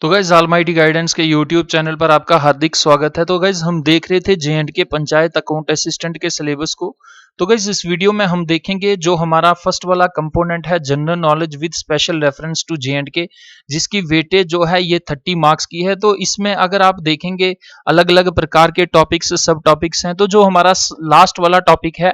तो guys almighty guidance के YouTube channel पर आपका हार्दिक स्वागत है। तो गाइज हम देख रहे थे जे&के पंचायत अकाउंट असिस्टेंट के सिलेबस को। तो गाइज इस वीडियो में हम देखेंगे जो हमारा फर्स्ट वाला कंपोनेंट है general knowledge with special reference to J and K, जिसकी वेटेज जो है ये 30 मार्क्स की है। तो इसमें अगर आप देखेंगे अलग अलग प्रकार के टॉपिक्स सब टॉपिक्स हैं। तो जो हमारा लास्ट वाला टॉपिक है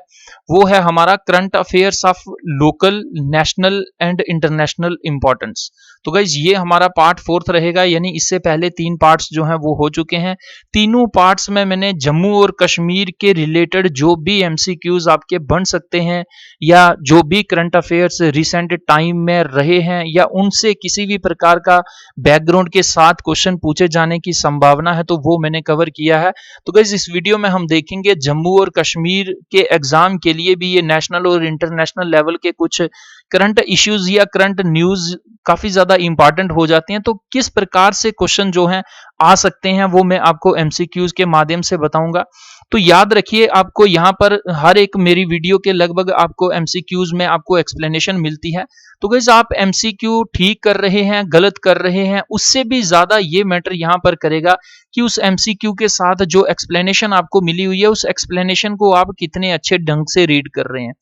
वो है हमारा current affairs of local national and international importance. तो गाइज ये हमारा पार्ट 4 रहेगा, यानी इससे पहले 3 पार्ट्स जो हैं वो हो चुके हैं। तीनों पार्ट्स में मैंने जम्मू और कश्मीर के रिलेटेड जो भी एमसीक्यूज आपके बन सकते हैं या जो भी करंट अफेयर्स रिसेंट टाइम में रहे हैं या उनसे किसी भी प्रकार का बैकग्राउंड के साथ क्वेश्चन पूछे जाने की संभावना है, तो वो मैंने कवर किया है। तो गाइज इस वीडियो में हम देखेंगे जम्मू और कश्मीर के एग्जाम के लिए भी ये नेशनल और इंटरनेशनल लेवल के कुछ करंट इश्यूज या करंट न्यूज काफी ज्यादा इंपॉर्टेंट हो जाते हैं। तो किस प्रकार से क्वेश्चन जो हैं आ सकते हैं वो मैं आपको एमसीक्यूज के माध्यम से बताऊंगा। तो याद रखिए, आपको यहाँ पर हर एक मेरी वीडियो के लगभग आपको एमसीक्यूज में आपको एक्सप्लेनेशन मिलती है। तो गाइस आप एमसीक्यू ठीक कर रहे हैं गलत कर रहे हैं, उससे भी ज्यादा ये मैटर यहाँ पर करेगा कि उस एमसीक्यू के साथ जो एक्सप्लेनेशन आपको मिली हुई है उस एक्सप्लेनेशन को आप कितने अच्छे ढंग से रीड कर रहे हैं।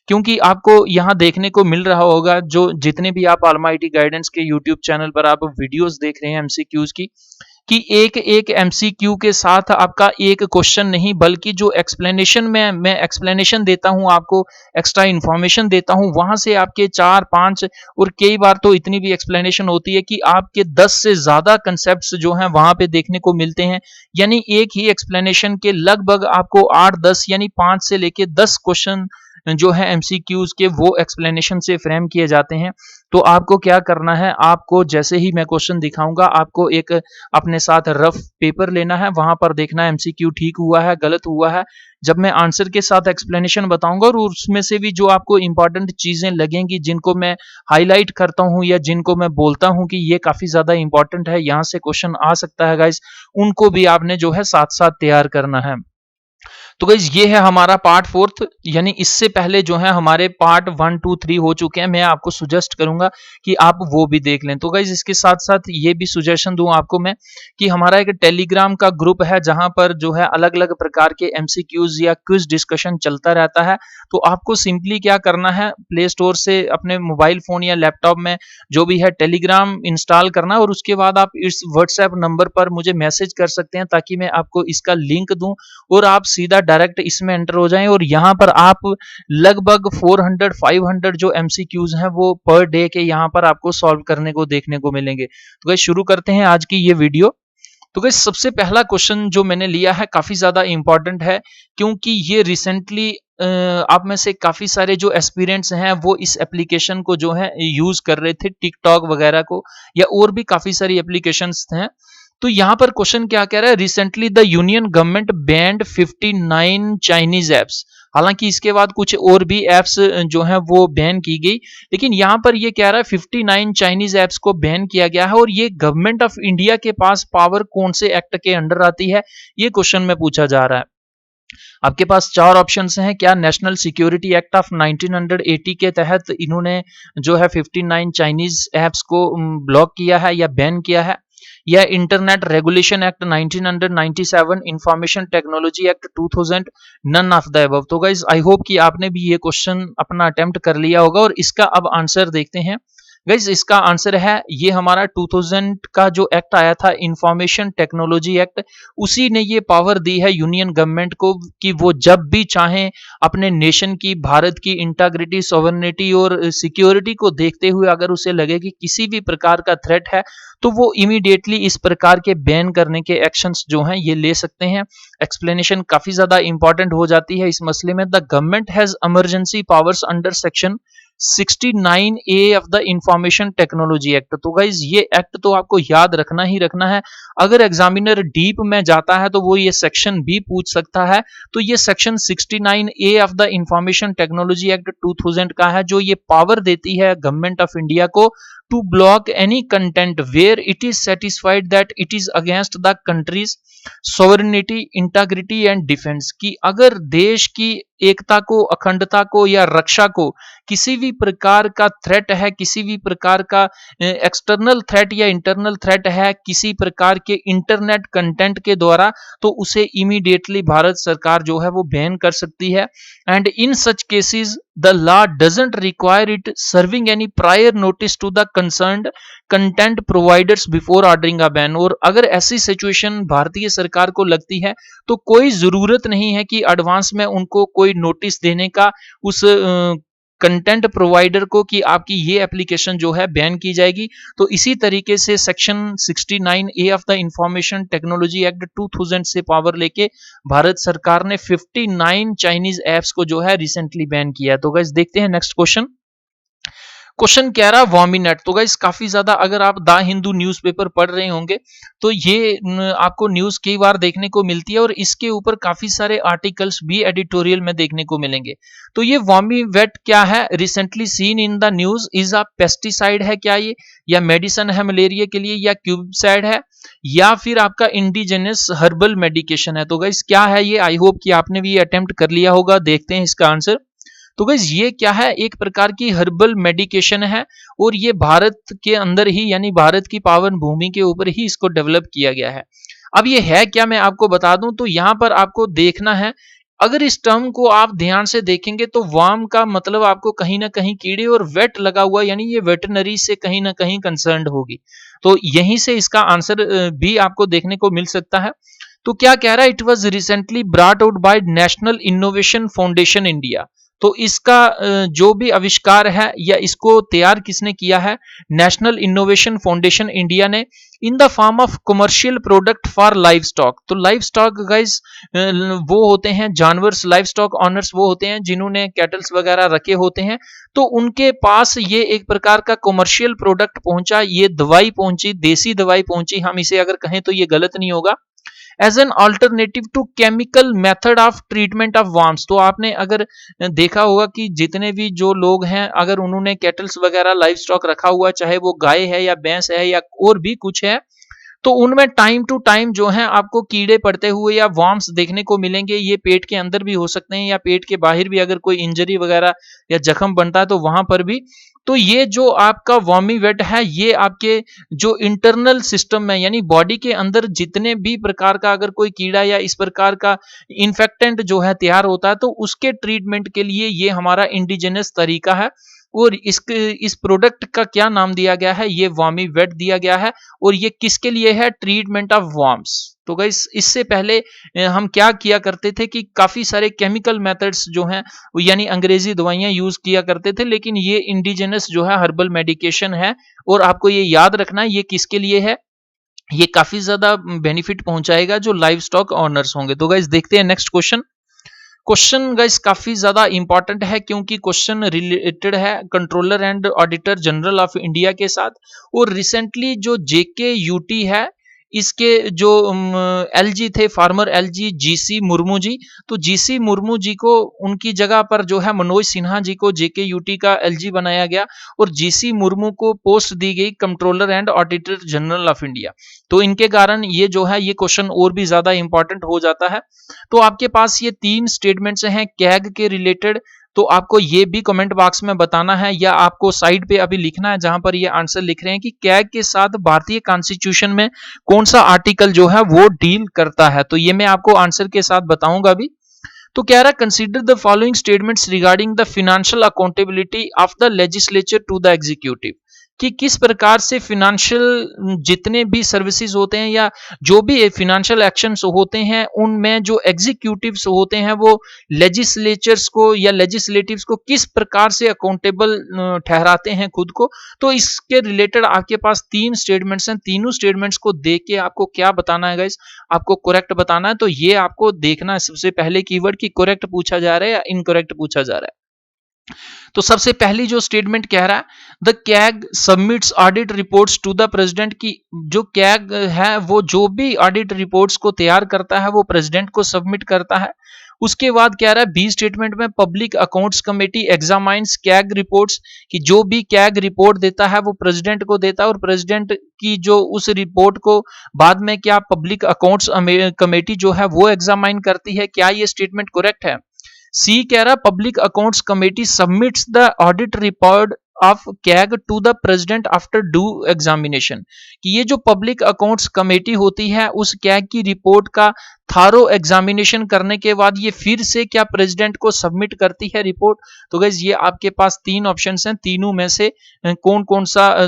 क्योंकि आपको यहाँ देखने को मिल रहा होगा, जो जितने भी आप ऑलमाइटी गाइडेंस के यूट्यूब चैनल पर आप वीडियोस देख रहे हैं एमसीक्यूज की, कि एक एक एमसीक्यू के साथ आपका एक क्वेश्चन नहीं बल्कि जो एक्सप्लेनेशन में मैं एक्सप्लेनेशन देता हूं, आपको एक्स्ट्रा इन्फॉर्मेशन देता हूं, वहां से आपके 4-5 और कई बार तो इतनी भी एक्सप्लेनेशन होती है कि आपके 10 से ज्यादा कंसेप्ट्स जो हैं वहां पे देखने को मिलते हैं। यानी एक ही एक्सप्लेनेशन के लगभग आपको 8-10 यानी 5 से लेके 10 क्वेश्चन जो है एमसीक्यूज के वो एक्सप्लेनेशन से फ्रेम किए जाते हैं। तो आपको क्या करना है, आपको जैसे ही मैं क्वेश्चन दिखाऊंगा आपको एक अपने साथ रफ पेपर लेना है, वहां पर देखना है एमसीक्यू ठीक हुआ है गलत हुआ है। जब मैं आंसर के साथ एक्सप्लेनेशन बताऊंगा और उसमें से भी जो आपको इंपॉर्टेंट चीजें लगेंगी जिनको मैं हाईलाइट करता हूं या जिनको मैं बोलता हूं कि ये काफी ज्यादा इंपॉर्टेंट है, यहां से क्वेश्चन आ सकता है गाइस, उनको भी आपने जो है साथ साथ तैयार करना है। तो गाइज ये है हमारा पार्ट 4, यानी इससे पहले जो है हमारे पार्ट 1, 2, 3 हो चुके हैं। मैं आपको सुजेस्ट करूंगा कि आप वो भी देख लें। तो गाइज इसके साथ साथ ये भी सुजेशन दूं आपको मैं कि हमारा एक टेलीग्राम का ग्रुप है जहां पर जो है अलग अलग प्रकार के एमसीक्यूज या क्विज डिस्कशन चलता रहता है। तो आपको सिंपली क्या करना है, प्ले स्टोर से अपने मोबाइल फोन या लैपटॉप में जो भी है टेलीग्राम इंस्टॉल करना और उसके बाद आप इस व्हाट्सएप नंबर पर मुझे मैसेज कर सकते हैं ताकि मैं आपको इसका लिंक दूं और आप सीधा डायरेक्ट इसमें एंटर हो जाएं और यहां पर आप लगभग 400-500 जो एमसीक्यूज हैं वो पर डे के यहां पर आपको सॉल्व करने को देखने को मिलेंगे। तो गाइस शुरू करते हैं आज की ये वीडियो। तो गाइस सबसे पहला क्वेश्चन जो मैंने लिया है काफी ज्यादा इंपॉर्टेंट है, क्योंकि ये रिसेंटली आप में से काफी सारे जो एस्पिरेंट्स हैं वो इस एप्लीकेशन को जो है यूज कर रहे थे, टिकटॉक वगैरह को या और भी काफी सारी एप्लीकेशंस हैं। तो यहां पर क्वेश्चन क्या कह रहा है, recently the union government band 59 Chinese apps. हालांकि इसके बाद कुछ और भी एप्स जो हैं वो बैन की गई, लेकिन यहां पर ये कह रहा है 59 चाइनीज एप्स को बैन किया गया है और ये गवर्नमेंट ऑफ इंडिया के पास पावर कौन से एक्ट के अंडर आती है, ये क्वेश्चन में पूछा जा रहा है। आपके पास 4 ऑप्शंस हैं। क्या नेशनल सिक्योरिटी एक्ट ऑफ 1980 के तहत इन्होंने जो है 59 चाइनीज एप्स को ब्लॉक किया है या बैन किया है, या internet regulation act 1997, information technology act 2000, none of the above. तो गाइज आई होप कि आपने भी ये क्वेश्चन अपना अटेम्प्ट कर लिया होगा और इसका अब आंसर देखते हैं। गाइज इसका आंसर है ये हमारा 2000 का जो एक्ट आया था इंफॉर्मेशन टेक्नोलॉजी एक्ट, उसी ने ये पावर दी है यूनियन गवर्नमेंट को कि वो जब भी चाहें अपने नेशन की, भारत की इंटीग्रिटी, सॉवरेनिटी और सिक्योरिटी को देखते हुए अगर उसे लगे कि किसी भी प्रकार का थ्रेट है तो वो इमीडिएटली इस प्रकार के बैन करने के एक्शंस जो हैं ये ले सकते हैं। एक्सप्लेनेशन काफी ज्यादा इंपॉर्टेंट हो जाती है इस मसले में। The government has emergency powers under section 69A of the information technology act. तो गाइज ये एक्ट तो आपको याद रखना ही रखना है। अगर एग्जामिनर डीप में जाता है तो वो ये सेक्शन भी पूछ सकता है। तो ये section 69A of the information technology act 2000 का है, जो ये पावर देती है गवर्नमेंट ऑफ इंडिया को to block any content where it is satisfied that it is against the country's sovereignty, integrity and defence. की अगर देश की एकता को, अखंडता को या रक्षा को किसी भी प्रकार का थ्रेट है, किसी भी प्रकार का एक्सटर्नल थ्रेट या इंटरनल थ्रेट है किसी प्रकार के इंटरनेट कंटेंट के द्वारा, तो उसे इमीडिएटली भारत सरकार जो है वो बैन कर सकती है। And in such cases the law doesn't require it serving any prior notice to the concerned content providers before ordering a ban. और अगर ऐसी सिचुएशन भारतीय सरकार को लगती है तो कोई जरूरत नहीं है कि एडवांस में उनको कोई नोटिस देने का उस कंटेंट प्रोवाइडर को कि आपकी ये एप्लीकेशन जो है बैन की जाएगी। तो इसी तरीके से section 69A of the information technology act 2000 से पावर लेके भारत सरकार ने 59 चाइनीज ऐप्स को जो है रिसेंटली बैन किया है। तो गाइस देखते हैं नेक्स्ट क्वेश्चन। क्वेश्चन कह रहा वॉमिनेट। तो गाइस काफी ज्यादा अगर आप द हिंदू न्यूज़पेपर पढ़ रहे होंगे तो ये आपको न्यूज कई बार देखने को मिलती है और इसके ऊपर काफी सारे आर्टिकल्स भी एडिटोरियल में देखने को मिलेंगे। तो ये वॉमिवेट क्या है, recently seen in the news, is a pesticide है क्या ये, या मेडिसिन है मलेरिया के लिए, या क्यूबसाइड है, या फिर आपका इंडिजिनस हर्बल मेडिकेशन है। तो गाइस क्या है ये, आई होप कि आपने भी अटेम्प्ट कर लिया होगा। देखते हैं इसका आंसर। तो गाइस ये क्या है, एक प्रकार की हर्बल मेडिकेशन है और ये भारत के अंदर ही यानी भारत की पावन भूमि के ऊपर ही इसको डेवलप किया गया है। अब ये है क्या मैं आपको बता दूं, तो यहां पर आपको देखना है, अगर इस टर्म को आप ध्यान से देखेंगे तो वार्म का मतलब आपको कहीं ना कहीं कीड़े, और वेट लगा हुआ यानी ये वेटनरी से कहीं ना कहीं कंसर्न्ड होगी। तो यहीं से इसका आंसर भी आपको देखने को मिल सकता है। तो क्या कह रहा है, it was recently brought out by national innovation foundation India. तो इसका जो भी आविष्कार है या इसको तैयार किसने किया है, नेशनल इनोवेशन फाउंडेशन इंडिया ने, in the form of commercial product for live stock. तो लाइव स्टॉक गाइज वो होते हैं जानवर, लाइव स्टॉक ऑनर्स वो होते हैं जिन्होंने कैटल्स वगैरह रखे होते हैं, तो उनके पास ये एक प्रकार का कमर्शियल प्रोडक्ट पहुंचा, ये दवाई पहुंची, देसी दवाई पहुंची, हम इसे अगर कहें तो ये गलत नहीं होगा, as an alternative to chemical method of treatment of worms. तो आपने अगर देखा होगा कि जितने भी जो लोग हैं अगर उन्होंने कैटल्स वगैरह लाइव स्टॉक रखा हुआ, चाहे वो गाय है या भैंस है या और भी कुछ है, तो उनमें टाइम टू टाइम जो है आपको कीड़े पड़ते हुए या वर्म्स देखने को मिलेंगे। ये पेट के अंदर भी हो सकते हैं या पेट के बाहर भी, अगर कोई इंजरी वगैरह या जख्म बनता है तो वहां पर भी। तो ये जो आपका वर्मीवेट है ये आपके जो इंटरनल सिस्टम में यानी बॉडी के अंदर जितने भी प्रकार का अगर कोई कीड़ा या इस प्रकार का इन्फेक्टेंट जो है तैयार होता है, तो उसके ट्रीटमेंट के लिए ये हमारा इंडिजिनस तरीका है। और इस प्रोडक्ट का क्या नाम दिया गया है, ये वर्मीवेट दिया गया है। और ये किसके लिए है, ट्रीटमेंट ऑफ वर्म्स। तो गाइस इससे पहले हम क्या किया करते थे कि काफी सारे केमिकल मेथड्स जो हैं यानी अंग्रेजी दवाइयां यूज किया करते थे, लेकिन ये इंडिजिनस जो है हर्बल मेडिकेशन है। और आपको ये याद रखना है ये किसके लिए है, ये काफी ज्यादा बेनिफिट पहुंचाएगा जो लाइव स्टॉक ऑनर्स होंगे। तो गाइस देखते हैं नेक्स्ट क्वेश्चन। क्वेश्चन गाइस काफी ज्यादा इंपॉर्टेंट है क्योंकि क्वेश्चन रिलेटेड है controller and auditor general of India के साथ। और रिसेंटली जो जेके यूटी है इसके जो एलजी थे, farmer LG GC Murmu ji, तो जीसी मुर्मू जी को उनकी जगह पर जो है मनोज सिन्हा जी को जेके यूटी का एलजी बनाया गया और जीसी मुर्मू को पोस्ट दी गई controller and auditor general of India. तो इनके कारण ये जो है ये क्वेश्चन और भी ज्यादा इंपॉर्टेंट हो जाता है। तो आपके पास ये 3 स्टेटमेंट्स हैं कैग के रिलेटेड, तो आपको ये भी कमेंट बॉक्स में बताना है या आपको साइड पे अभी लिखना है जहां पर ये आंसर लिख रहे हैं कि कैग के साथ भारतीय कॉन्स्टिट्यूशन में कौन सा आर्टिकल जो है वो डील करता है। तो ये मैं आपको आंसर के साथ बताऊंगा अभी। तो कह रहा है consider the following statements regarding the financial accountability of the legislature to the executive, कि किस प्रकार से फिनेंशियल जितने भी सर्विसेज होते हैं या जो भी फिनेंशियल एक्शंस होते हैं उनमें जो एग्जीक्यूटिव्स होते हैं वो लेजिस्लेचर्स को या लेजिस्लेटिव्स को किस प्रकार से अकाउंटेबल ठहराते हैं खुद को। तो इसके रिलेटेड आपके पास 3 स्टेटमेंट्स हैं, तीनों स्टेटमेंट्स को देख के आपको क्या बताना है गाइस, आपको करेक्ट बताना है। तो ये आपको देखना है सबसे पहले कीवर्ड की करेक्ट पूछा जा रहा है या इनकरेक्ट पूछा जा रहा है। तो सबसे पहली जो स्टेटमेंट कह रहा है the CAG submits audit reports to the president, की जो कैग है वो जो भी ऑडिट रिपोर्ट्स को तैयार करता है वो प्रेसिडेंट को सबमिट करता है। उसके बाद कह रहा है बी स्टेटमेंट में public accounts committee examines CAG reports, कि जो भी कैग रिपोर्ट देता है वो प्रेसिडेंट को देता है और प्रेसिडेंट की जो उस रिपोर्ट को बाद में क्या पब्लिक अकाउंट्स कमेटी जो है वो एग्जामाइन करती है। क्या ये स्टेटमेंट करेक्ट है। सी कह रहा public accounts committee submits the audit report of CAG to the president after due examination, कि ये जो पब्लिक अकाउंट्स कमेटी होती है उस कैग की रिपोर्ट का थारो एग्जामिनेशन करने के बाद ये फिर से क्या प्रेसिडेंट को सबमिट करती है रिपोर्ट। तो गाइस ये आपके पास तीन ऑप्शंस हैं, तीनों में से कौन कौन सा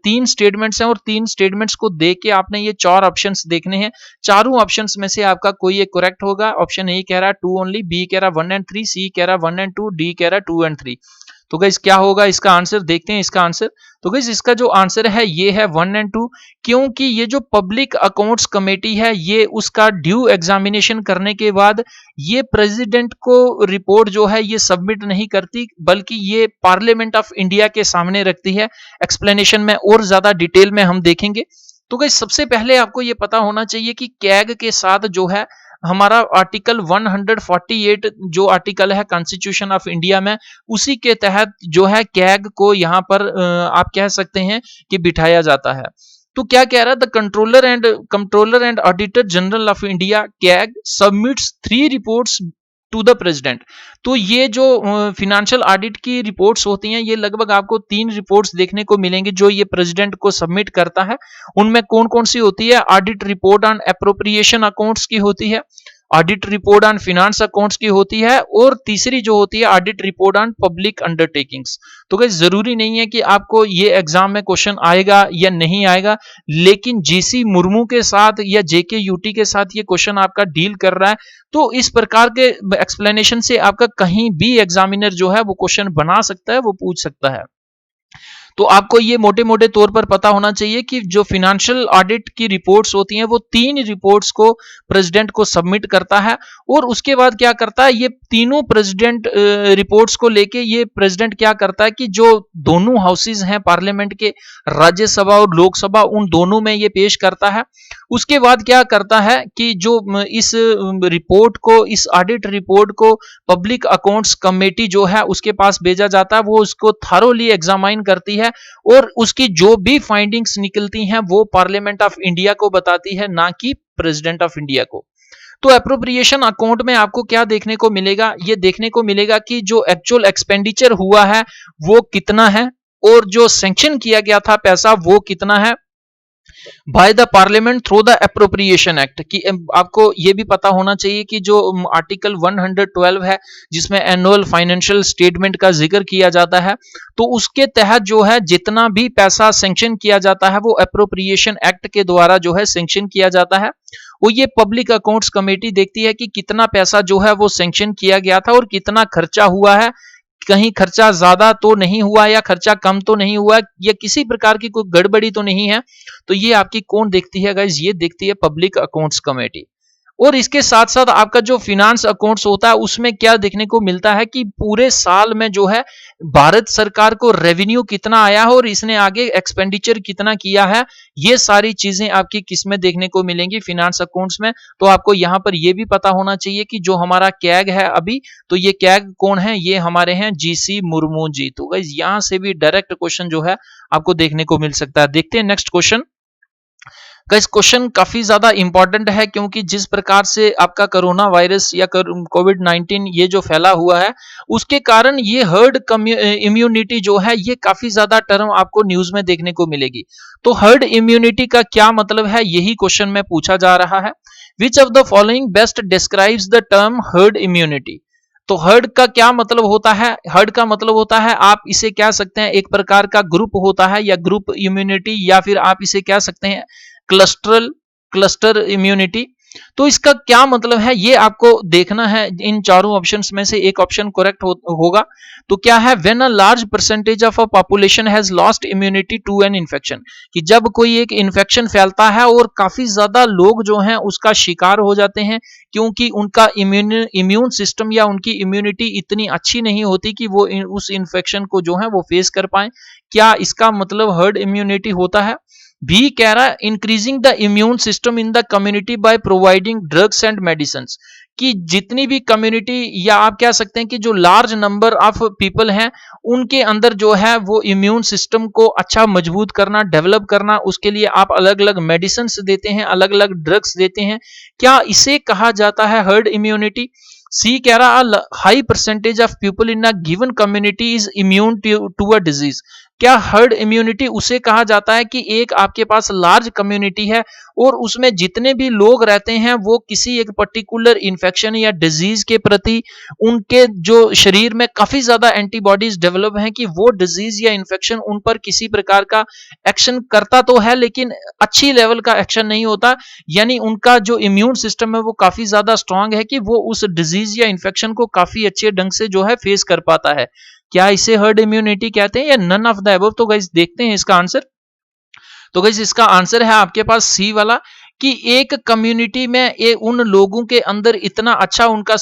तीन स्टेटमेंट्स हैं और तीन स्टेटमेंट्स को देख के आपने ये चार ऑप्शंस देखने हैं। चारों ऑप्शंस में से आपका कोई एक करेक्ट होगा। ऑप्शन ए कह रहा है 2 ओनली, बी कह रहा 1 एंड 3, सी कह रहा 1 एंड 2, डी कह रहा 2 एंड 3। तो गाइस क्या होगा इसका आंसर, देखते हैं इसका आंसर। तो गाइस इसका जो आंसर है ये है 1 एंड 2, क्योंकि ये जो पब्लिक अकाउंट्स कमेटी है ये उसका ड्यू एग्जामिनेशन करने के बाद ये प्रेसिडेंट को रिपोर्ट जो है ये सबमिट नहीं करती, बल्कि ये पार्लियामेंट ऑफ इंडिया के सामने रखती है। एक्सप्लेनेशन में और ज्यादा डिटेल में हम देखेंगे। तो गाइस सबसे पहले आपको ये पता होना चाहिए कि कैग के साथ जो है हमारा आर्टिकल 148 जो आर्टिकल है कॉन्स्टिट्यूशन ऑफ इंडिया में, उसी के तहत जो है कैग को यहाँ पर आप कह सकते हैं कि बिठाया जाता है। तो क्या कह रहा है, the controller and auditor general of India CAG submits 3 reports to the president. तो ये जो फिनेंशियल ऑडिट की रिपोर्ट्स होती हैं ये लगभग आपको 3 रिपोर्ट्स देखने को मिलेंगी जो ये प्रेसिडेंट को सबमिट करता है। उनमें कौन कौन सी होती है, audit report on appropriation accounts की होती है, audit report on finance accounts की होती है, और तीसरी जो होती है audit report on public undertakings. तो गाइस जरूरी नहीं है कि आपको ये एग्जाम में क्वेश्चन आएगा या नहीं आएगा, लेकिन जीसी मुर्मू के साथ या जेके यूटी के साथ ये क्वेश्चन आपका डील कर रहा है, तो इस प्रकार के एक्सप्लेनेशन से आपका कहीं भी एग्जामिनर जो है वो क्वेश्चन बना सकता है, वो पूछ सकता है। तो आपको ये मोटे मोटे तौर पर पता होना चाहिए कि जो फिनेंशियल ऑडिट की रिपोर्ट्स होती हैं वो 3 रिपोर्ट्स को प्रेसिडेंट को सबमिट करता है, और उसके बाद क्या करता है, ये तीनों प्रेसिडेंट रिपोर्ट्स को लेके ये प्रेसिडेंट क्या करता है कि जो दोनों हाउसेज हैं पार्लियामेंट के, राज्यसभा और लोकसभा, उन दोनों में ये पेश करता है। उसके बाद क्या करता है कि जो इस रिपोर्ट को, इस ऑडिट रिपोर्ट को पब्लिक अकाउंट्स कमेटी जो है उसके पास भेजा जाता है, वो उसको थॉरोली एग्जामाइन करती है और उसकी जो भी फाइंडिंग्स निकलती हैं वो पार्लियामेंट ऑफ इंडिया को बताती है, ना कि प्रेसिडेंट ऑफ इंडिया को। तो एप्रोप्रिएशन अकाउंट में आपको क्या देखने को मिलेगा, ये देखने को मिलेगा कि जो एक्चुअल एक्सपेंडिचर हुआ है वो कितना है, और जो सैंक्शन किया गया था पैसा वो कितना है by the parliament through the appropriation act. कि आपको ये भी पता होना चाहिए कि जो आर्टिकल 112 है जिसमें एनुअल फाइनेंशियल स्टेटमेंट का जिक्र किया जाता है, तो उसके तहत जो है जितना भी पैसा सैंक्शन किया जाता है वो एप्रोप्रिएशन एक्ट के द्वारा जो है सैंक्शन किया जाता है। वो ये पब्लिक अकाउंट्स कमेटी देखती है कि कितना पैसा जो है वो सैंक्शन किया गया था और कितना खर्चा हुआ है, कहीं खर्चा ज्यादा तो नहीं हुआ या खर्चा कम तो नहीं हुआ या किसी प्रकार की कोई गड़बड़ी तो नहीं है। तो ये आपकी कौन देखती है गाइस, ये देखती है पब्लिक अकाउंट्स कमेटी। और इसके साथ साथ आपका जो फिनांस अकाउंट्स होता है उसमें क्या देखने को मिलता है कि पूरे साल में जो है भारत सरकार को रेवेन्यू कितना आया है और इसने आगे एक्सपेंडिचर कितना किया है, ये सारी चीजें आपकी किसमें देखने को मिलेंगी, फिनांस अकाउंट्स में। तो आपको यहां पर यह भी पता होना चाहिए कि जो हमारा कैग है अभी, तो ये कैग कौन है, ये हमारे हैं जीसी मुर्मू जी। तो गाइस यहां से भी डायरेक्ट क्वेश्चन जो है आपको देखने को मिल सकता है। देखते हैं नेक्स्ट क्वेश्चन। गाइस क्वेश्चन काफी ज्यादा इंपॉर्टेंट है, क्योंकि जिस प्रकार से आपका कोरोना वायरस या कोविड-19 ये जो फैला हुआ है उसके कारण ये हर्ड इम्यूनिटी जो है ये काफी ज्यादा टर्म आपको न्यूज में देखने को मिलेगी। तो हर्ड इम्यूनिटी का क्या मतलब है, यही क्वेश्चन में पूछा जा रहा है। Which of the following best describes the term herd immunity. तो हर्ड का क्या मतलब होता है, हर्ड का मतलब होता है आप इसे कह सकते हैं एक प्रकार का ग्रुप होता है या ग्रुप इम्यूनिटी, या फिर आप इसे कह सकते हैं क्लस्टर इम्यूनिटी। तो इसका क्या मतलब है ये आपको देखना है। इन चारों ऑप्शंस में से एक ऑप्शन करेक्ट होगा। तो क्या है, when a large percentage of a population has lost immunity to an infection, कि जब कोई एक इन्फेक्शन फैलता है और काफी ज्यादा लोग जो हैं उसका शिकार हो जाते हैं, क्योंकि उनका इम्यून सिस्टम या उनकी इम्यूनिटी इतनी अच्छी नहीं होती कि वो उस इन्फेक्शन को जो है वो फेस कर पाए। क्या इसका मतलब हर्ड इम्यूनिटी होता है। बी कह रहा है increasing the immune system in the community by providing drugs and medicine, कि जितनी भी कम्युनिटी या आप कह सकते हैं कि जो लार्ज नंबर ऑफ पीपल हैं उनके अंदर जो है वो इम्यून सिस्टम को अच्छा मजबूत करना, डेवलप करना, उसके लिए आप अलग अलग मेडिसिन देते हैं, अलग अलग ड्रग्स देते हैं। क्या इसे कहा जाता है हर्ड इम्यूनिटी। सी कह रहा high percentage of people in a given community is immune to a disease. क्या हर्ड इम्यूनिटी उसे कहा जाता है कि एक आपके पास लार्ज कम्युनिटी है और उसमें जितने भी लोग रहते हैं वो किसी एक पर्टिकुलर इन्फेक्शन या डिजीज के प्रति उनके जो शरीर में काफी ज्यादा एंटीबॉडीज डेवलप हैं कि वो डिजीज या इन्फेक्शन उन पर किसी प्रकार का एक्शन करता तो है लेकिन अच्छी लेवल का एक्शन नहीं होता, यानी उनका जो इम्यून सिस्टम है वो काफी ज्यादा स्ट्रांग है कि वो उस डिजीज या इन्फेक्शन को काफी अच्छे ढंग से जो है फेस कर पाता है। क्या इसे हर्ड इम्यूनिटी कहते हैं या नन ऑफ द अबव? तो गाइस देखते हैं इसका आंसर। तो गाइस इसका आंसर है आपके पास सी वाला कि एक कम्युनिटी में उन लोगों के अंदर इतना अच्छा उनका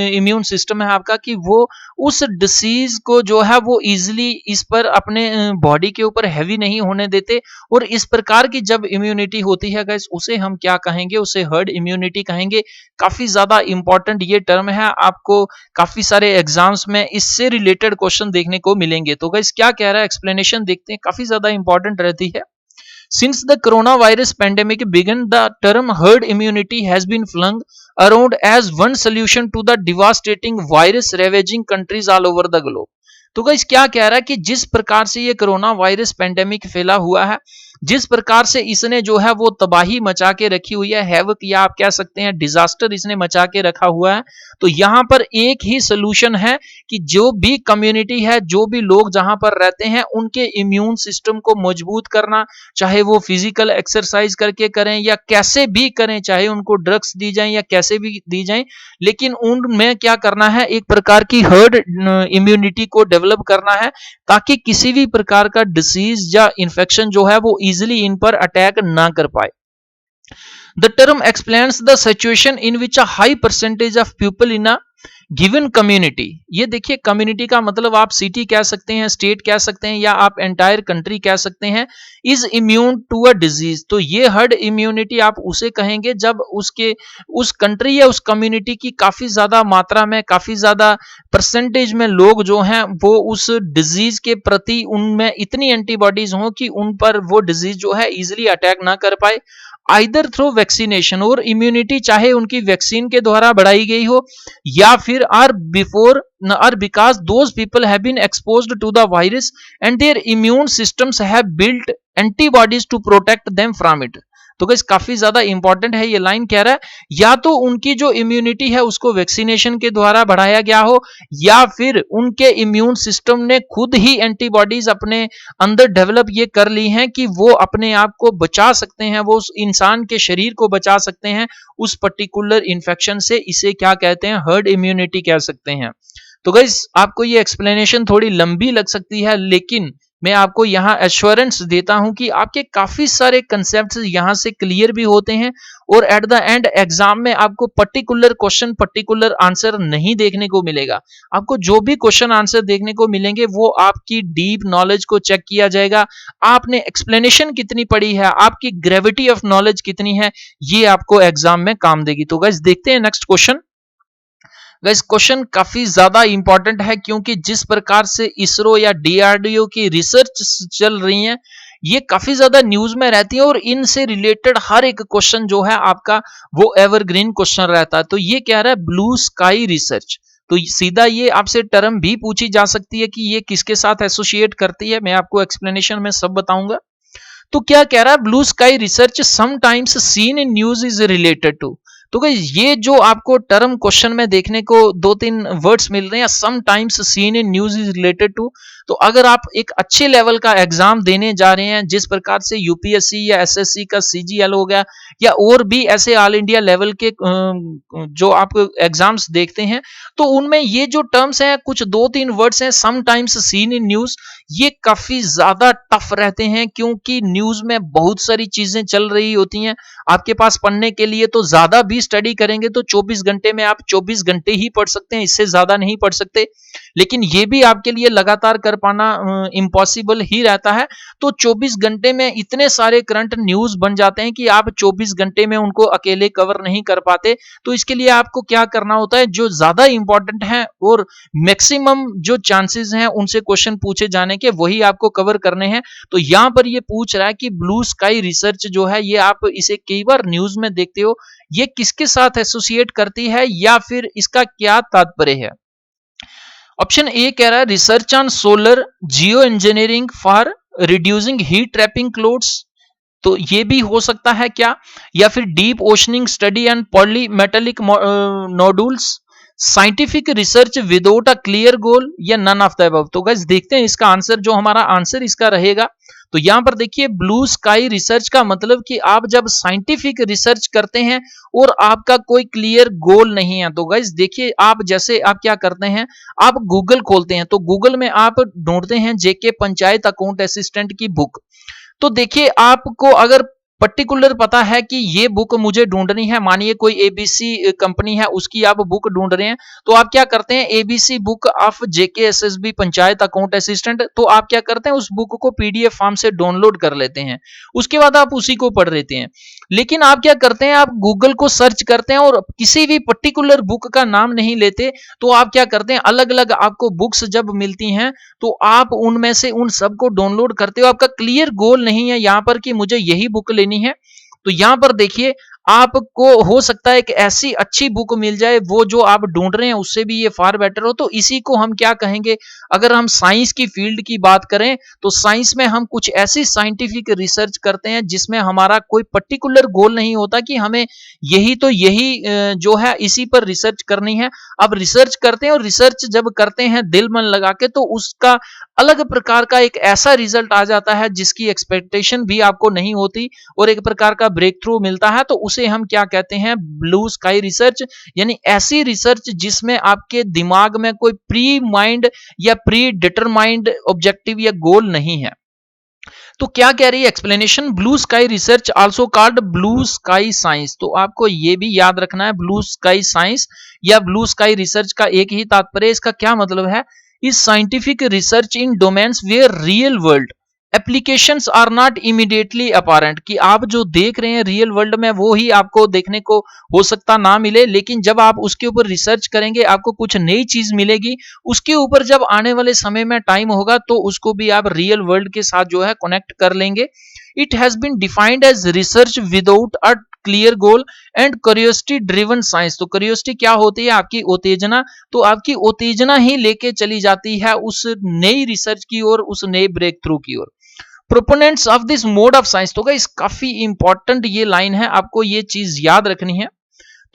इम्यून सिस्टम है आपका कि वो उस डिसीज को जो है वो इजीली इस पर अपने बॉडी के ऊपर हैवी नहीं होने देते। और इस प्रकार की जब इम्यूनिटी होती है गाइस उसे हम क्या कहेंगे? उसे हर्ड इम्यूनिटी कहेंगे। काफी ज्यादा इंपॉर्टेंट ये टर्म है, आपको काफी सारे एग्जाम्स में इससे रिलेटेड क्वेश्चन देखने को मिलेंगे। तो गाइस क्या कह रहा है एक्सप्लेनेशन देखते हैं, काफी ज्यादा इंपॉर्टेंट रहती है। Since the coronavirus pandemic began, the term herd immunity has been flung around as one solution to the devastating virus ravaging countries all over the globe. तो गाइस क्या कह रहा है कि जिस प्रकार से ये कोरोना वायरस पेंडेमिक फैला हुआ है, जिस प्रकार से इसने जो है वो तबाही मचा के रखी हुई है, हैवक या आप कह सकते हैं डिजास्टर इसने मचा के रखा हुआ है, तो यहाँ पर एक ही सोल्यूशन है कि जो भी कम्युनिटी है, जो भी लोग जहां पर रहते हैं, उनके इम्यून सिस्टम को मजबूत करना, चाहे वो फिजिकल एक्सरसाइज करके करें या कैसे भी करें, चाहे उनको ड्रग्स दी जाएं या कैसे भी दी जाएं, लेकिन उनमें क्या करना है? एक प्रकार की हर्ड इम्यूनिटी को डेवलप करना है ताकि किसी भी प्रकार का डिसीज या इन्फेक्शन जो है वो इजिली इन पर अटैक ना कर पाए। The term explains the situation in which a high percentage of people in a given community, ये देखिए कम्युनिटी का मतलब आप सिटी कह सकते हैं, स्टेट कह सकते हैं या आप एंटायर कंट्री कह सकते हैं, is immune to a disease. तो ये हर्ड इम्यूनिटी आप उसे कहेंगे जब उस कंट्री या उस कम्युनिटी की काफी ज्यादा मात्रा में, काफी ज्यादा परसेंटेज में लोग जो हैं वो उस डिजीज के प्रति उनमें इतनी एंटीबॉडीज हों कि उन पर वो डिजीज जो है इजिली अटैक ना कर पाए, आइदर थ्रू वैक्सीनेशन, और इम्यूनिटी चाहे उनकी वैक्सीन के द्वारा बढ़ाई गई हो या फिर or before or because those people have been exposed to the virus and their immune systems have built antibodies to protect them from it। तो गाइस काफी ज्यादा इंपॉर्टेंट है ये लाइन, कह रहा है या तो उनकी जो इम्यूनिटी है उसको वैक्सीनेशन के द्वारा बढ़ाया गया हो या फिर उनके इम्यून सिस्टम ने खुद ही एंटीबॉडीज अपने अंदर डेवलप ये कर ली हैं कि वो अपने आप को बचा सकते हैं, वो उस इंसान के शरीर को बचा सकते हैं उस पर्टिकुलर इन्फेक्शन से। इसे क्या कहते हैं? हर्ड इम्यूनिटी कह सकते हैं। तो गाइस आपको ये एक्सप्लेनेशन थोड़ी लंबी लग सकती है, लेकिन मैं आपको यहाँ एश्योरेंस देता हूं कि आपके काफी सारे कंसेप्ट्स यहाँ से क्लियर भी होते हैं और एट द एंड एग्जाम में आपको पर्टिकुलर क्वेश्चन, पर्टिकुलर आंसर नहीं देखने को मिलेगा। आपको जो भी क्वेश्चन आंसर देखने को मिलेंगे वो आपकी डीप नॉलेज को चेक किया जाएगा, आपने एक्सप्लेनेशन कितनी पढ़ी है, आपकी ग्रेविटी ऑफ नॉलेज कितनी है, ये आपको एग्जाम में काम देगी। तो गाइस देखते हैं नेक्स्ट क्वेश्चन। गाइस क्वेश्चन काफी ज्यादा इंपॉर्टेंट है क्योंकि जिस प्रकार से इसरो या डीआरडीओ की रिसर्च चल रही है ये काफी ज्यादा न्यूज में रहती है और इनसे रिलेटेड हर एक क्वेश्चन जो है आपका वो एवरग्रीन क्वेश्चन रहता है। तो ये कह रहा है ब्लू स्काई रिसर्च, तो सीधा ये आपसे टर्म भी पूछी जा सकती है कि ये किसके साथ एसोसिएट करती है, मैं आपको एक्सप्लेनेशन में सब बताऊंगा। तो क्या कह रहा है? Blue sky research sometimes seen in news is related to. तो ये जो आपको टर्म क्वेश्चन में देखने को दो तीन वर्ड्स मिल रहे हैं, sometimes seen in news is related to, तो अगर आप एक अच्छे लेवल का एग्जाम देने जा रहे हैं जिस प्रकार से यूपीएससी या एसएससी का सीजीएल हो गया या और भी ऐसे ऑल इंडिया लेवल के जो आप एग्जाम्स देखते हैं, तो उनमें ये जो टर्म्स हैं, कुछ दो तीन वर्ड्स हैं, समटाइम्स सीन इन न्यूज, ये काफी ज्यादा टफ रहते हैं क्योंकि न्यूज में बहुत सारी चीजें चल रही होती हैं। आपके पास पढ़ने के लिए तो ज्यादा भी स्टडी करेंगे तो 24 घंटे में आप 24 घंटे ही पढ़ सकते हैं, इससे ज्यादा नहीं पढ़ सकते, लेकिन ये भी आपके लिए लगातार कर पाना इम्पॉसिबल ही रहता है। तो 24 घंटे में इतने सारे करंट न्यूज बन जाते हैं कि आप 24 घंटे में उनको अकेले कवर नहीं कर पाते। तो इसके लिए आपको क्या करना होता है, जो ज्यादा इंपॉर्टेंट है और मैक्सिमम जो चांसेस हैं उनसे क्वेश्चन पूछे जाने के, वही आपको कवर करने हैं। तो यहां पर ये पूछ रहा है कि ब्लू स्काई रिसर्च जो है, ये आप इसे कई बार न्यूज में देखते हो, ये किसके साथ एसोसिएट करती है या फिर इसका क्या तात्पर्य है। ऑप्शन ए कह रहा है research on solar geo engineering for reducing heat trapping cloths, तो ये भी हो सकता है क्या। या फिर deep oceaning study and polymetallic nodules, scientific research without a clear goal, or none of the above. तो गाइस देखते हैं इसका आंसर, जो हमारा आंसर इसका रहेगा। तो यहां पर देखिए ब्लू स्काई रिसर्च का मतलब कि आप जब साइंटिफिक रिसर्च करते हैं और आपका कोई क्लियर गोल नहीं है। तो गाइस देखिए, आप जैसे आप क्या करते हैं, आप गूगल खोलते हैं, तो गूगल में आप ढूंढते हैं जेके पंचायत अकाउंट असिस्टेंट की बुक। तो देखिए, आपको अगर पर्टिकुलर पता है कि ये बुक मुझे ढूंढनी है, मानिए कोई एबीसी कंपनी है, उसकी आप बुक ढूंढ रहे हैं, तो आप क्या करते हैं, ABC book of JKSSB panchayat account assistant, तो आप क्या करते हैं, उस बुक को पीडीएफ फॉर्म से डाउनलोड कर लेते हैं। उसके बाद आप उसी को पढ़ लेते हैं। लेकिन आप क्या करते हैं, आप गूगल को सर्च करते हैं और किसी भी पर्टिकुलर बुक का नाम नहीं लेते। तो आप क्या करते हैं, अलग अलग आपको बुक्स जब मिलती हैं, तो आप उनमें से उन सब को डाउनलोड करते हो। आपका क्लियर गोल नहीं है यहां पर कि मुझे यही बुक लेनी है। तो यहां पर देखिए, आपको हो सकता है एक ऐसी अच्छी बुक मिल जाए, वो जो आप ढूंढ रहे हैं उससे भी ये फार बेटर हो। तो इसी को हम क्या कहेंगे, अगर हम साइंस की फील्ड की बात करें, तो साइंस में हम कुछ ऐसी साइंटिफिक रिसर्च करते हैं जिसमें हमारा कोई पर्टिकुलर गोल नहीं होता कि हमें यही जो है इसी पर रिसर्च करनी है। अब रिसर्च करते हैं, और रिसर्च जब करते हैं दिल मन लगा के, तो उसका अलग प्रकार का एक ऐसा रिजल्ट आ जाता है जिसकी एक्सपेक्टेशन भी आपको नहीं होती, और एक प्रकार का ब्रेक थ्रू मिलता है। तो उसे हम क्या कहते हैं, ब्लू स्काई रिसर्च, यानी ऐसी रिसर्च जिसमें आपके दिमाग में कोई प्री माइंड या प्री डिटरमाइंड ऑब्जेक्टिव या गोल नहीं है। तो क्या कह रही है explanation, blue sky research also called blue sky science. तो आपको यह भी याद रखना है, ब्लू स्काई साइंस या ब्लू स्काई रिसर्च का एक ही तात्पर्य, इसका क्या मतलब है, is scientific research in domains where real world applications are not immediately apparent, कि आप जो देख रहे हैं रियल वर्ल्ड में वो ही आपको देखने को हो सकता ना मिले, लेकिन जब आप उसके ऊपर रिसर्च करेंगे आपको कुछ नई चीज मिलेगी। उसके ऊपर जब आने वाले समय में टाइम होगा तो उसको भी आप रियल वर्ल्ड के साथ जो है कनेक्ट कर लेंगे। It has been defined as research without a clear goal and curiosity driven science. तो क्यूरियोसिटी क्या होती है, आपकी उत्तेजना। तो आपकी उत्तेजना ही लेके चली जाती है उस नई रिसर्च की ओर, उस नए ब्रेक थ्रू की ओर। Proponents of this mode of science, तो गाइस काफी इंपॉर्टेंट ये लाइन है, आपको ये चीज याद रखनी है।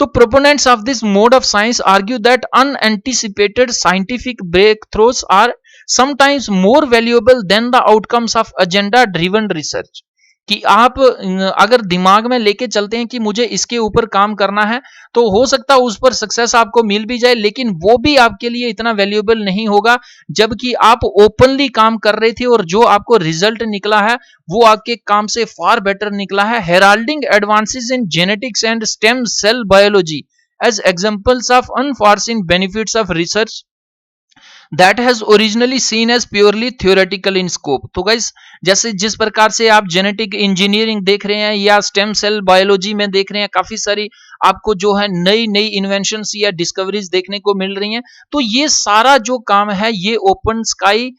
तो proponents of this mode of science argue that unanticipated scientific breakthroughs are sometimes more valuable than the outcomes of agenda driven research, कि आप अगर दिमाग में लेके चलते हैं कि मुझे इसके ऊपर काम करना है, तो हो सकता है उस पर सक्सेस आपको मिल भी जाए, लेकिन वो भी आपके लिए इतना वैल्यूएबल नहीं होगा जबकि आप ओपनली काम कर रहे थे और जो आपको रिजल्ट निकला है वो आपके काम से फार बेटर निकला है। Heralding advances in genetics and stem cell biology as examples of unforeseen benefits of research that has originally seen as purely theoretical in scope. तो गाइस, जैसे जिस प्रकार से आप जेनेटिक इंजीनियरिंग देख रहे हैं या स्टेम सेल बायोलॉजी में देख रहे हैं, काफी सारी आपको जो है नई नई इन्वेंशंस या डिस्कवरीज देखने को मिल रही हैं। तो ये सारा जो काम है ये ओपन स्काई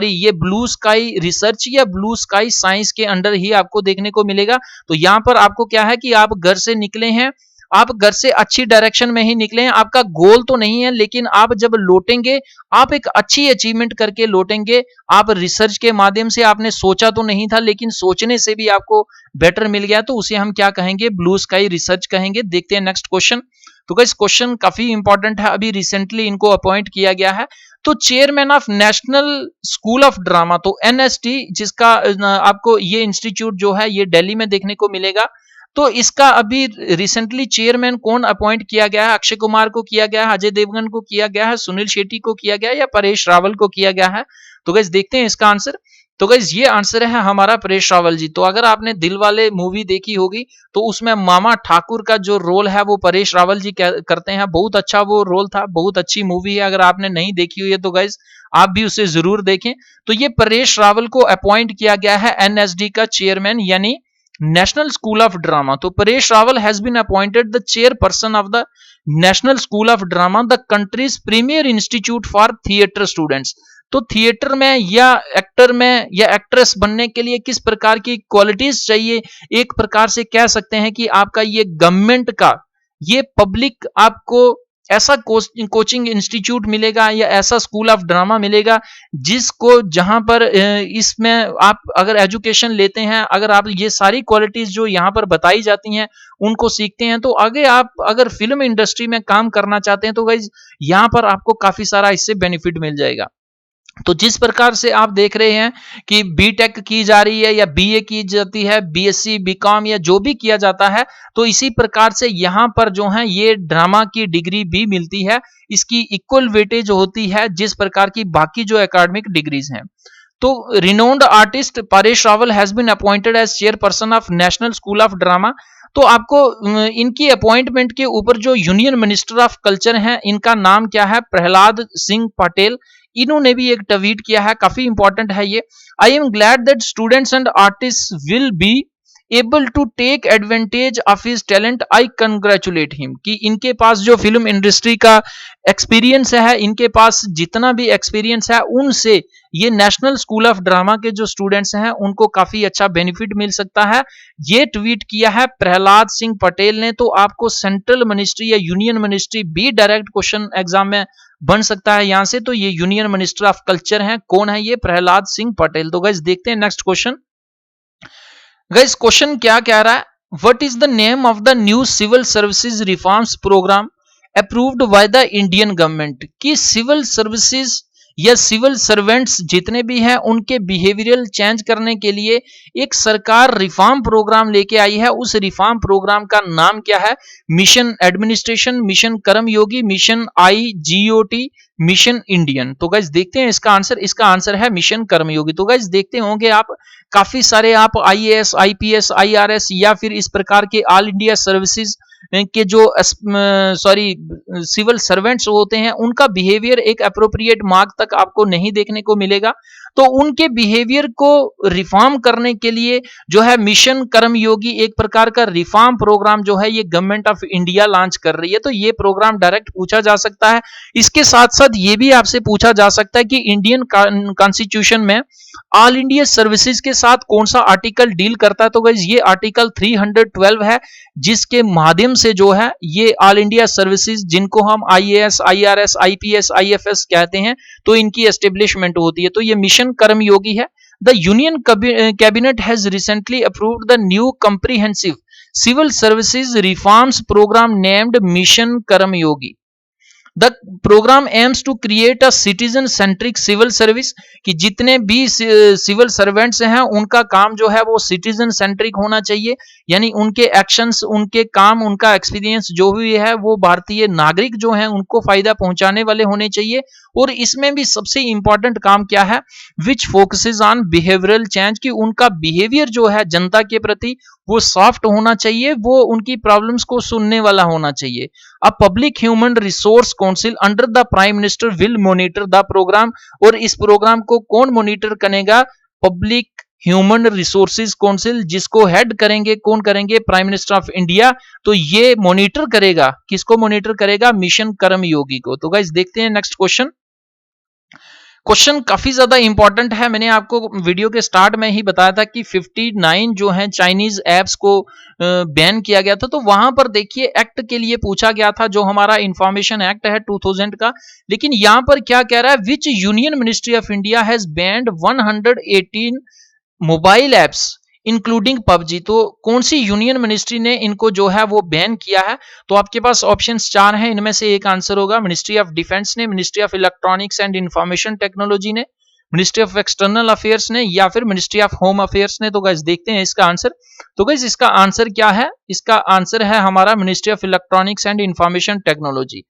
ये ब्लू स्काई रिसर्च या ब्लू स्काई साइंस के अंडर ही आपको देखने को मिलेगा। तो यहाँ पर आपको क्या है कि आप घर से निकले हैं, आप घर से अच्छी डायरेक्शन में ही निकले हैं, आपका गोल तो नहीं है, लेकिन आप जब लौटेंगे आप एक अच्छी अचीवमेंट करके लौटेंगे। आप रिसर्च के माध्यम से, आपने सोचा तो नहीं था लेकिन सोचने से भी आपको बेटर मिल गया, तो उसे हम क्या कहेंगे, ब्लू स्काई रिसर्च कहेंगे। देखते हैं नेक्स्ट क्वेश्चन। तो गाइस क्वेश्चन काफी इंपॉर्टेंट है, अभी रिसेंटली इनको अपॉइंट किया गया है। तो chairman of National School of Drama, तो एनएसटी, जिसका आपको ये इंस्टीट्यूट जो है ये दिल्ली में देखने को मिलेगा। तो इसका अभी रिसेंटली चेयरमैन कौन अपॉइंट किया गया है, अक्षय कुमार को किया गया है, अजय देवगन को किया गया है, सुनील शेट्टी को किया गया है, या परेश रावल को किया गया है। तो गाइस देखते हैं इसका आंसर। तो गाइज ये आंसर है हमारा परेश रावल जी। तो अगर आपने दिल वाले मूवी देखी होगी तो उसमें मामा ठाकुर का जो रोल है वो परेश रावल जी करते हैं। बहुत अच्छा वो रोल था, बहुत अच्छी मूवी है। अगर आपने नहीं देखी हुई है तो गाइज आप भी उसे जरूर देखें। तो ये परेश रावल को अपॉइंट किया गया है एनएसडी का चेयरमैन यानी नेशनल स्कूल ऑफ ड्रामा। तो Paresh Rawal has been appointed the chairperson of the National School of Drama, the country's premier institute for theatre students. तो थिएटर में या एक्टर में या एक्ट्रेस बनने के लिए किस प्रकार की क्वालिटीज चाहिए, एक प्रकार से कह सकते हैं कि आपका ये गवर्नमेंट का, ये पब्लिक आपको ऐसा कोचिंग इंस्टीट्यूट मिलेगा या ऐसा स्कूल ऑफ ड्रामा मिलेगा जिसको जहां पर इसमें आप अगर एजुकेशन लेते हैं, अगर आप ये सारी क्वालिटीज जो यहाँ पर बताई जाती हैं उनको सीखते हैं तो आगे आप अगर फिल्म इंडस्ट्री में काम करना चाहते हैं तो गाइज यहाँ पर आपको काफी सारा इससे बेनिफिट मिल जाएगा। तो जिस प्रकार से आप देख रहे हैं कि बीटेक की जा रही है या बीए की जाती है, बीएससी बीकॉम या जो भी किया जाता है, तो इसी प्रकार से यहाँ पर जो है ये ड्रामा की डिग्री भी मिलती है। इसकी इक्वल वेटेज होती है जिस प्रकार की बाकी जो एकेडमिक डिग्रीज हैं। तो renowned artist Paresh Rawal has been appointed as chairperson of National School of Drama. तो आपको इनकी अपॉइंटमेंट के ऊपर जो यूनियन मिनिस्टर ऑफ कल्चर हैं इनका नाम क्या है, प्रहलाद सिंह पटेल। इन्होंने भी एक ट्वीट किया है, काफी इंपॉर्टेंट है ये। I am glad that students and artist will be able to take advantage of his talent, I congratulate him. कि इनके पास जो फिल्म इंडस्ट्री का एक्सपीरियंस है, इनके पास जितना भी एक्सपीरियंस है उनसे ये नेशनल स्कूल ऑफ ड्रामा के जो स्टूडेंट्स हैं उनको काफी अच्छा बेनिफिट मिल सकता है। ये ट्वीट किया है प्रहलाद सिंह पटेल ने। तो आपको सेंट्रल मिनिस्ट्री या यूनियन मिनिस्ट्री भी डायरेक्ट क्वेश्चन एग्जाम में बन सकता है यहां से। तो ये यूनियन मिनिस्टर ऑफ कल्चर हैं, कौन है ये, प्रहलाद सिंह पटेल। तो गाइस देखते हैं नेक्स्ट क्वेश्चन। गाइस क्वेश्चन क्या कह रहा है, what is the name of the new civil services reforms programme approved by the Indian government. कि सिविल सर्विसेज या सिविल सर्वेंट्स जितने भी हैं उनके बिहेवियरल चेंज करने के लिए एक सरकार रिफॉर्म प्रोग्राम लेके आई है। उस रिफॉर्म प्रोग्राम का नाम क्या है, मिशन एडमिनिस्ट्रेशन, मिशन कर्मयोगी, मिशन IGOT, मिशन इंडियन। तो गाइज देखते हैं इसका आंसर है मिशन कर्मयोगी। तो गाइज देखते होंगे आप काफी सारे आप IAS IPS IRS या फिर इस प्रकार के ऑल इंडिया सर्विसेज के जो सिविल सर्वेंट्स होते हैं उनका बिहेवियर एक अप्रोप्रिएट मार्क तक आपको नहीं देखने को मिलेगा। तो उनके बिहेवियर को रिफॉर्म करने के लिए जो है मिशन कर्मयोगी एक प्रकार का रिफॉर्म प्रोग्राम जो है ये गवर्नमेंट ऑफ इंडिया लॉन्च कर रही है। तो ये प्रोग्राम डायरेक्ट पूछा जा सकता है। इसके साथ साथ ये भी आपसे पूछा जा सकता है कि इंडियन कॉन्स्टिट्यूशन में ऑल इंडिया सर्विसेज के साथ कौन सा आर्टिकल डील करता है। तो गाइस ये आर्टिकल 312 है जिसके माध्यम से जो है ये ऑल इंडिया सर्विसेज जिनको हम IAS IRS IPS IFS कहते हैं तो इनकी एस्टेब्लिशमेंट होती है। तो ये मिशन कर्मयोगी है। The union cabinet has recently approved the new comprehensive civil services reforms programme named Mission Karmayogi. The programme aims to create a citizen centric civil service. कि जितने भी सिविल सर्वेंट्स हैं उनका काम जो है वो सिटीजन सेंट्रिक होना चाहिए, यानी उनके एक्शंस, उनके काम, उनका एक्सपीरियंस जो भी है वो भारतीय नागरिक जो हैं उनको फायदा पहुंचाने वाले होने चाहिए। और इसमें भी सबसे इंपॉर्टेंट काम क्या है, विच फोकसेस ऑन बिहेवियरल चेंज। कि उनका बिहेवियर जो है जनता के प्रति वो सॉफ्ट होना चाहिए, वो उनकी प्रॉब्लम्स को सुनने वाला होना चाहिए। A public human resource council under the prime minister will monitor the programme. और इस प्रोग्राम को कौन मॉनिटर करेगा, पब्लिक ह्यूमन रिसोर्सेज काउंसिल, जिसको हेड करेंगे कौन करेंगे, प्राइम मिनिस्टर ऑफ इंडिया। तो ये मॉनिटर करेगा, किसको मॉनिटर करेगा, मिशन कर्मयोगी को। तो गाइस देखते हैं नेक्स्ट क्वेश्चन। क्वेश्चन काफी ज्यादा इंपॉर्टेंट है। मैंने आपको वीडियो के स्टार्ट में ही बताया था कि 59 जो है चाइनीज एप्स को बैन किया गया था। तो वहां पर देखिए एक्ट के लिए पूछा गया था जो हमारा इंफॉर्मेशन एक्ट है 2000 का। लेकिन यहां पर क्या कह रहा है, विच union ministry of India has banned 118 mobile apps including PUBG. तो कौन सी यूनियन मिनिस्ट्री ने इनको जो है वो बैन किया है। तो आपके पास ऑप्शंस 4 हैं, इनमें से एक आंसर होगा मिनिस्ट्री ऑफ डिफेंस ने, ministry of electronics and Information technology ने, मिनिस्ट्री ऑफ एक्सटर्नल अफेयर्स ने, या फिर मिनिस्ट्री ऑफ होम अफेयर्स ने। तो गाइस देखते हैं इसका आंसर। तो गाइस इसका आंसर क्या है, इसका आंसर है हमारा Ministry of electronics and Information Technology.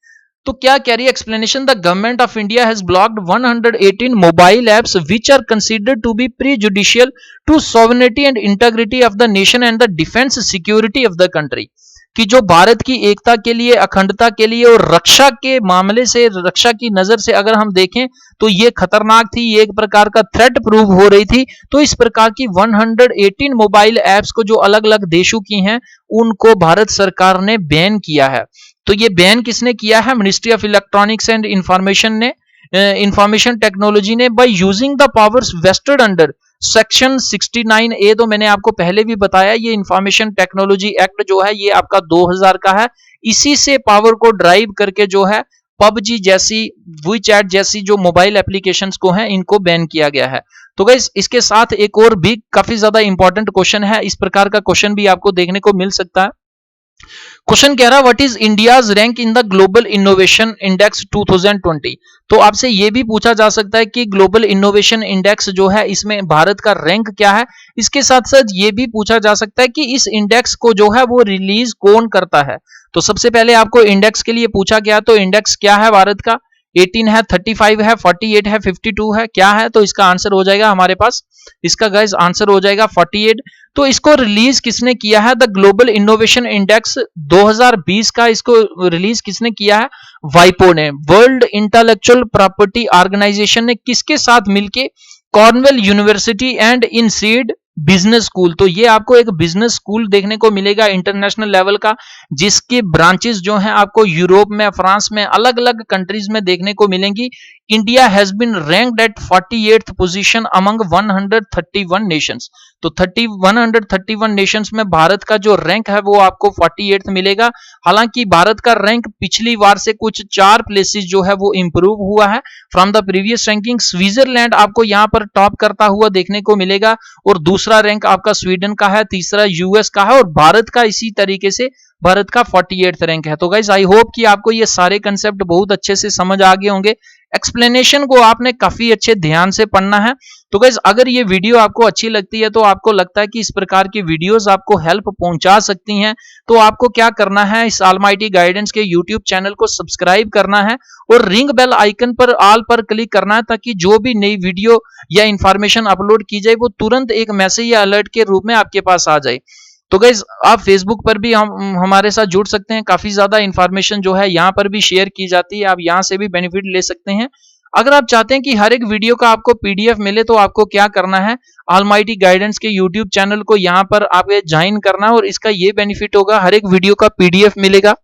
तो क्या कह रही है explanation, the government of India has blocked 118 mobile apps which are considered to be prejudicial to sovereignty and integrity of the nation and the defence security of the country, कि जो भारत की एकता के लिए, अखंडता के लिए और रक्षा के मामले से, रक्षा की नजर से अगर हम देखें तो ये खतरनाक थी, ये एक प्रकार का थ्रेट प्रूव हो रही थी। तो इस प्रकार की 118 मोबाइल ऐप्स को जो अलग अलग देशों की हैं उनको भारत सरकार ने बैन किया है। तो ये बैन किसने किया है? Ministry of electronics and information ने, इंफॉर्मेशन टेक्नोलॉजी ने, by using the powers vested under section 69A। तो मैंने आपको पहले भी बताया, ये इंफॉर्मेशन टेक्नोलॉजी एक्ट जो है ये आपका 2000 का है। इसी से पावर को ड्राइव करके जो है पबजी जैसी, वीचैट जैसी जो मोबाइल एप्लीकेशंस को हैं इनको बैन किया गया है। तो गाइस इसके साथ एक और भी काफी ज्यादा इंपॉर्टेंट क्वेश्चन है, इस प्रकार का क्वेश्चन भी आपको देखने को मिल सकता है। क्वेश्चन कह रहा है what is India's rank in the global innovation index 2020। तो आपसे यह भी पूछा जा सकता है कि ग्लोबल इनोवेशन इंडेक्स जो है इसमें भारत का रैंक क्या है। इसके साथ साथ यह भी पूछा जा सकता है कि इस इंडेक्स को जो है वो रिलीज कौन करता है। तो सबसे पहले आपको इंडेक्स के लिए पूछा गया, तो इंडेक्स क्या है भारत का? 18 है, 35 है, 48 है, 52 है, क्या है? तो इसका आंसर हो जाएगा हमारे पास, इसका गाइस आंसर हो जाएगा 48। तो इसको रिलीज किसने किया है? द ग्लोबल इनोवेशन इंडेक्स 2020 का इसको रिलीज किसने किया है? वाइपो ने, वर्ल्ड इंटेलेक्चुअल प्रॉपर्टी ऑर्गेनाइजेशन ने, किसके साथ मिलके? Cornwell university and INSEAD business school. तो ये आपको एक बिजनेस स्कूल देखने को मिलेगा इंटरनेशनल लेवल का, जिसकी ब्रांचेस जो हैं आपको यूरोप में, फ्रांस में, अलग अलग कंट्रीज में देखने को मिलेंगी। India has been ranked at 48th position among 131 nations. तो 131 नेशंस में भारत का जो रैंक है वो आपको 48th मिलेगा। हालांकि भारत का रैंक पिछली बार से कुछ 4 प्लेसेस जो है वो इंप्रूव हुआ है from the previous ranking. Switzerland आपको यहां पर टॉप करता हुआ देखने को मिलेगा और दूसरा रैंक आपका स्वीडन का है, तीसरा यूएस का है और भारत का इसी तरीके से भारत का 48th रैंक है। तो गाइस आई होप कि आपको ये सारे कंसेप्ट बहुत अच्छे से समझ आ गए होंगे। एक्सप्लेनेशन को आपने काफी अच्छे ध्यान से पढ़ना है। तो गाइस अगर ये वीडियो आपको अच्छी लगती है, तो आपको लगता है कि इस प्रकार की वीडियोस आपको हेल्प पहुंचा सकती हैं, तो आपको क्या करना है, इस ऑलमाइटी गाइडेंस के यूट्यूब चैनल को सब्सक्राइब करना है और रिंग बेल आइकन पर ऑल पर क्लिक करना है, ताकि जो भी नई वीडियो या इंफॉर्मेशन अपलोड की जाए वो तुरंत एक मैसेज या अलर्ट के रूप में आपके पास आ जाए। तो गाइज आप फेसबुक पर भी हम हमारे साथ जुड़ सकते हैं, काफी ज्यादा इंफॉर्मेशन जो है यहाँ पर भी शेयर की जाती है, आप यहाँ से भी बेनिफिट ले सकते हैं। अगर आप चाहते हैं कि हर एक वीडियो का आपको पीडीएफ मिले, तो आपको क्या करना है, ऑलमाइटी गाइडेंस के यूट्यूब चैनल को यहाँ पर आप ज्वाइन करना है और इसका ये बेनिफिट होगा, हर एक वीडियो का पीडीएफ मिलेगा।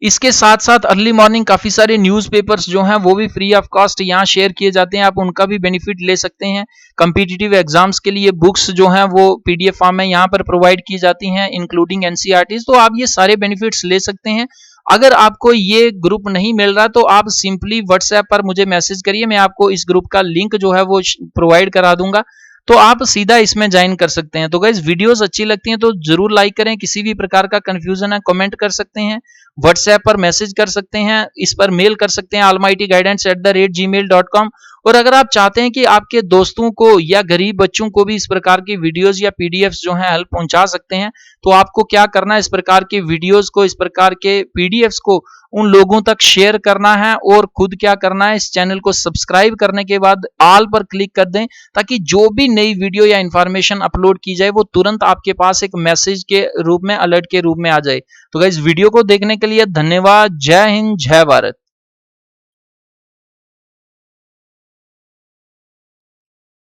इसके साथ साथ अर्ली मॉर्निंग काफी सारे न्यूज़पेपर्स जो हैं वो भी फ्री ऑफ कॉस्ट यहाँ शेयर किए जाते हैं, आप उनका भी बेनिफिट ले सकते हैं। कॉम्पिटिटिव एग्जाम्स के लिए बुक्स जो हैं वो पीडीएफ फॉर्म में यहाँ पर प्रोवाइड की जाती हैं, इंक्लूडिंग एनसीईआरटीज। तो आप ये सारे बेनिफिट्स ले सकते हैं। अगर आपको ये ग्रुप नहीं मिल रहा तो आप सिंपली व्हाट्सएप पर मुझे मैसेज करिए, मैं आपको इस ग्रुप का लिंक जो है वो प्रोवाइड करा दूंगा, तो आप सीधा इसमें ज्वाइन कर सकते हैं। तो गाइस वीडियोस अच्छी लगती हैं तो जरूर लाइक करें, किसी भी प्रकार का कंफ्यूजन है कमेंट कर सकते हैं, व्हाट्सएप पर मैसेज कर सकते हैं, इस पर मेल कर सकते हैं almightyguidance@gmail.com। और अगर आप चाहते हैं कि आपके दोस्तों को या गरीब बच्चों को भी इस प्रकार की वीडियोस या पीडीएफ्स जो हैं हेल्प पहुंचा सकते हैं, तो आपको क्या करना है, इस प्रकार के वीडियोस को, इस प्रकार के पीडीएफ्स को उन लोगों तक शेयर करना है और खुद क्या करना है, इस चैनल को सब्सक्राइब करने के बाद ऑल पर क्लिक कर दें, ताकि जो भी नई वीडियो या इंफॉर्मेशन अपलोड की जाए वो तुरंत आपके पास एक मैसेज के रूप में, अलर्ट के रूप में आ जाए। तो गाइस वीडियो को देखने के लिए धन्यवाद। जय हिंद, जय भारत।